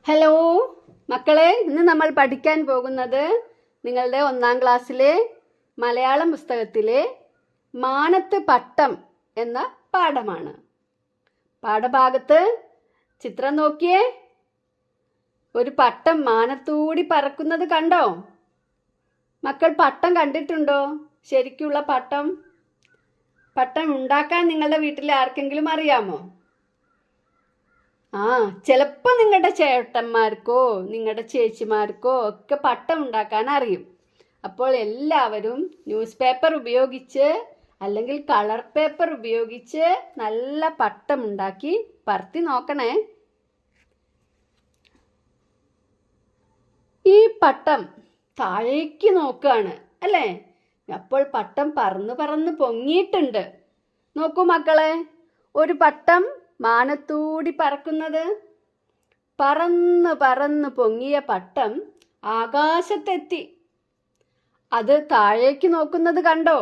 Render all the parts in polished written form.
Hello മക്കളെ, ഇന്ന് നമ്മൾ പഠിക്കാൻ പോകുന്നത് നിങ്ങളുടെ 1ാം ക്ലാസ്സിലെ മലയാളം പുസ്തകത്തിലെ മാനത്ത് പട്ടം എന്ന പാഠമാണ്. പാഠഭാഗത്ത് ചിത്രം നോക്കിയേ. ഒരു പട്ടം മാനത്തൂടി പറക്കുന്നത് കണ്ടോ? മക്കൾ പട്ടം കണ്ടിട്ടുണ്ടോ? ശരിക്കുള്ള പട്ടം ഉണ്ടാക്കാൻ നിങ്ങളുടെ വീട്ടിൽ ആർക്കെങ്കിലും അറിയാമോ? ചിലപ്പോൾ നിങ്ങളുടെ ചേട്ടന്മാർക്കോ നിങ്ങളുടെ ചേച്ചിമാർക്കോ ഒക്കെ പട്ടം ഉണ്ടാക്കാൻ അറിയും. അപ്പോൾ എല്ലാവരും ന്യൂസ് പേപ്പർ ഉപയോഗിച്ച് അല്ലെങ്കിൽ കളർ പേപ്പർ ഉപയോഗിച്ച് നല്ല പട്ടം ഉണ്ടാക്കി പറത്തി നോക്കണേ. ഈ പട്ടം താഴേക്ക് നോക്കുകയാണ് അല്ലേ? അപ്പോൾ പട്ടം പറന്ന് പൊങ്ങിയിട്ടുണ്ട്. നോക്കൂ മക്കളെ, ഒരു പട്ടം മാനത്തൂടി പറക്കുന്നത്. പറന്ന് പൊങ്ങിയ പട്ടം ആകാശത്തെത്തി. അത് താഴേക്ക് നോക്കുന്നത് കണ്ടോ?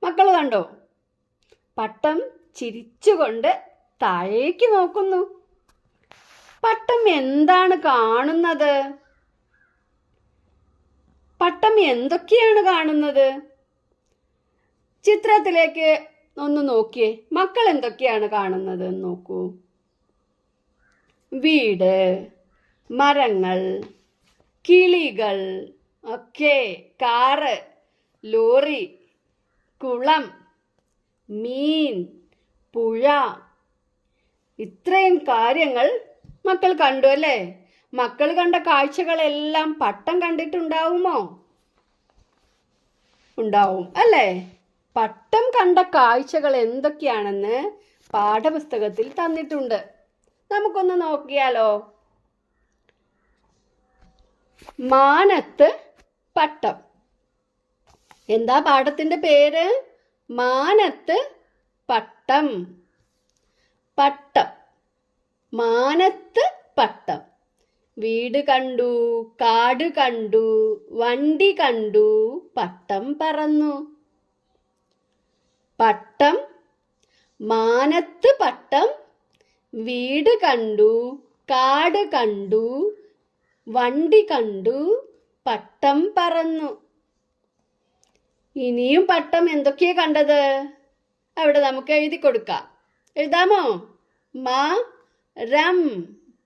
മക്കൾ കണ്ടോ? പട്ടം ചിരിച്ചുകൊണ്ട് താഴേക്ക് നോക്കുന്നു. പട്ടം എന്താണ് കാണുന്നത്? പട്ടം എന്തൊക്കെയാണ് കാണുന്നത്? ചിത്രത്തിലേക്ക് ഒന്ന് നോക്കിയേ. മക്കൾ എന്തൊക്കെയാണ് കാണുന്നത് നോക്കൂ. വീട്, മരങ്ങൾ, കിളികൾ, കാറ്, ലോറി, കുളം, മീൻ, പുഴ, ഇത്രയും കാര്യങ്ങൾ മക്കൾ കണ്ടു അല്ലേ? മക്കൾ കണ്ട കാഴ്ചകളെല്ലാം പട്ടം കണ്ടിട്ടുണ്ടാവുമോ? ഉണ്ടാവും അല്ലേ? പട്ടം കണ്ട കാഴ്ചകൾ എന്തൊക്കെയാണെന്ന് പാഠപുസ്തകത്തിൽ തന്നിട്ടുണ്ട്. നമുക്കൊന്ന് നോക്കിയാലോ? മാനത്ത് പട്ടം. എന്താ പാഠത്തിന്റെ പേര്? മാനത്ത് പട്ടം. പട്ടം, മാനത്ത് പട്ടം. വീട് കണ്ടു, കാട് കണ്ടു, വണ്ടി കണ്ടു, പട്ടം പറന്നു. പട്ടം, മാനത്ത് പട്ടം. വീട് കണ്ടു, കാട് കണ്ടു, വണ്ടി കണ്ടു, പട്ടം പറന്നു. ഇനിയും പട്ടം എന്തൊക്കെയാ കണ്ടത്? അവിടെ നമുക്ക് എഴുതി കൊടുക്കാം. എഴുതാമോ? മരം,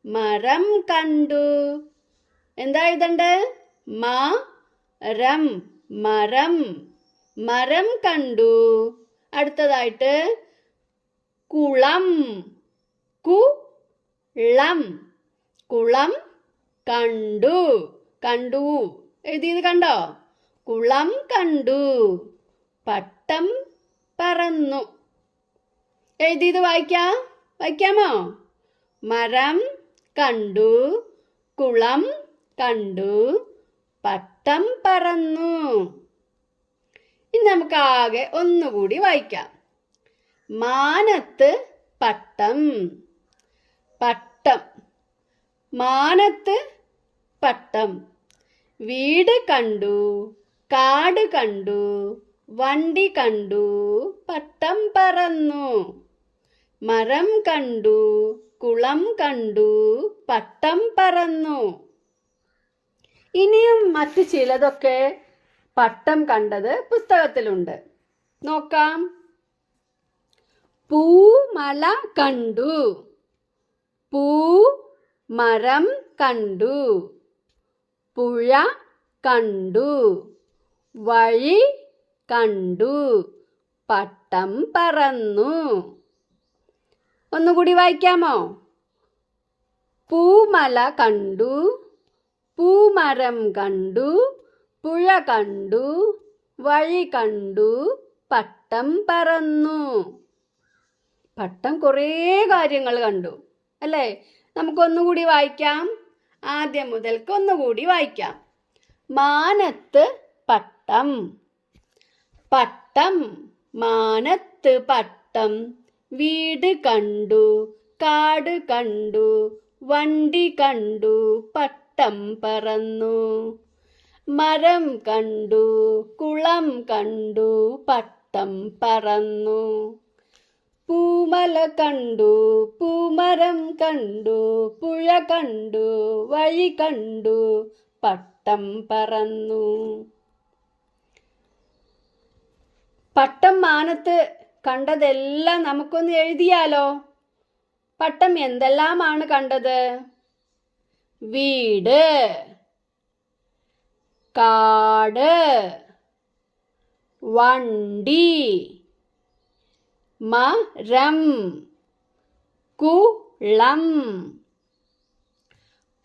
മരം കണ്ടു. എന്താ എഴുതണ്ടേ? മരം, മരം, മരം കണ്ടു. അടുത്തതായിട്ട് കുളം, കുളം, കുളം കണ്ടു. കണ്ടു എഴുതിയത് കണ്ടോ? കുളം കണ്ടു. പട്ടം പറന്നു. എഴുതിയത് വായിക്കാമോ? മരം കണ്ടു, കുളം കണ്ടു, പട്ടം പറന്നു. ഇനി നമുക്ക് ആകെ ഒന്നുകൂടി വായിക്കാം. മാനത്ത് പട്ടം. പട്ടം, മാനത്ത് പട്ടം. വീട് കണ്ടു, കാട് കണ്ടു, വണ്ടി കണ്ടു, പട്ടം പറന്നു. മരം കണ്ടു, കുളം കണ്ടു, പട്ടം പറന്നു. ഇനിയും മറ്റു ചിലതൊക്കെ പട്ടം കണ്ടത് പുസ്തകത്തിലുണ്ട്. നോക്കാം. പൂമല കണ്ടു, പൂമരം കണ്ടു, പുഴ കണ്ടു, വഴി കണ്ടു, പട്ടം പറന്നു. ഒന്നുകൂടി വായിക്കാമോ? പൂമല കണ്ടു, പൂമരം കണ്ടു, പുഴ കണ്ടു, വഴി കണ്ടു, പട്ടം പറന്നു. പട്ടം കുറേ കാര്യങ്ങൾ കണ്ടു അല്ലേ? നമുക്കൊന്നുകൂടി വായിക്കാം. ആദ്യം മുതൽക്ക് ഒന്നുകൂടി വായിക്കാം. മാനത്ത് പട്ടം. പട്ടം, മാനത്ത് പട്ടം. വീട് കണ്ടു, കാട് കണ്ടു, വണ്ടി കണ്ടു, പട്ടം പറന്നു. മരം കണ്ടു, കുളം കണ്ടു, പട്ടം പറന്നു. പൂമല കണ്ടു, പൂമരം കണ്ടു, പുഴ കണ്ടു, വഴി കണ്ടു, പട്ടം പറന്നു. പട്ടം മാനത്ത് കണ്ടതെല്ലാം നമുക്കൊന്ന് എഴുതിയാലോ? പട്ടം എന്തെല്ലാമാണ് കണ്ടത്? വീട്, കാട്, വണ്ടി, മരം, കുളം,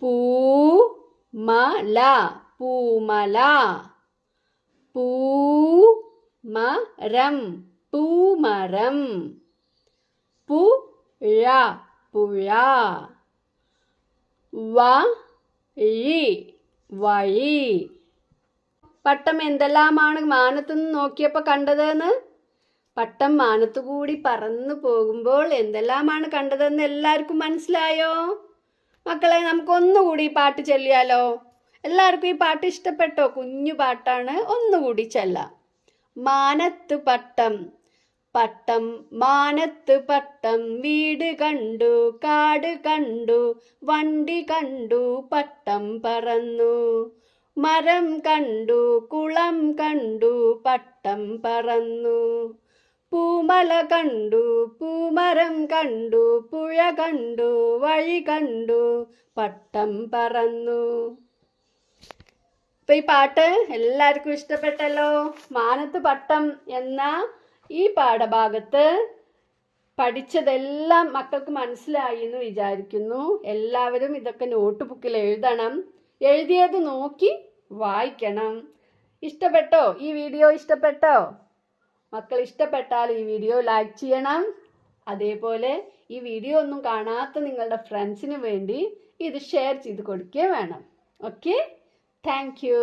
പൂമല, പൂമല, പൂമരം, പൂമരം, പുഴ, പുഴ, വഴി, വഴി. പട്ടം എന്തെല്ലാമാണ് മാനത്തുനിന്ന് നോക്കിയപ്പോൾ കണ്ടതെന്ന്? പട്ടം മാനത്തുകൂടി പറന്നു പോകുമ്പോൾ എന്തെല്ലാമാണ് കണ്ടതെന്ന് എല്ലാവർക്കും മനസ്സിലായോ? മക്കളെ, നമുക്കൊന്നുകൂടി ഈ പാട്ട് ചൊല്ലിയാലോ? എല്ലാവർക്കും ഈ പാട്ട് ഇഷ്ടപ്പെട്ടോ? കുഞ്ഞു പാട്ടാണ്, ഒന്നുകൂടി ചൊല്ലാം. മാനത്ത് പട്ടം, പട്ടം മാനത്ത് പട്ടം, വീട് കണ്ടു, കാട് കണ്ടു, വണ്ടി കണ്ടു, പട്ടം പറന്നു. മരം കണ്ടു, കുളം കണ്ടു, പട്ടം പറന്നു. പൂമല കണ്ടു, പൂമരം കണ്ടു, പുഴ കണ്ടു, വഴി കണ്ടു, പട്ടം പറന്നു. ഇപ്പൊ ഈ പാട്ട് എല്ലാവർക്കും ഇഷ്ടപ്പെട്ടല്ലോ. മാനത്ത് പട്ടം എന്ന ഈ പാഠഭാഗത്ത് പഠിച്ചതെല്ലാം മക്കൾക്ക് മനസ്സിലായി എന്ന് വിചാരിക്കുന്നു. എല്ലാവരും ഇതൊക്കെ നോട്ട് ബുക്കിൽ എഴുതണം. എഴുതിയത് നോക്കി വായിക്കണം. ഇഷ്ടപ്പെട്ടോ? ഈ വീഡിയോ ഇഷ്ടപ്പെട്ടോ? മക്കൾ ഇഷ്ടപ്പെട്ടാൽ ഈ വീഡിയോ ലൈക്ക് ചെയ്യണം. അതേപോലെ ഈ വീഡിയോ ഒന്നും കാണാത്ത നിങ്ങളുടെ ഫ്രണ്ട്സിന് വേണ്ടി ഇത് ഷെയർ ചെയ്ത് കൊടുക്കുകയും വേണം. Okay, thank you.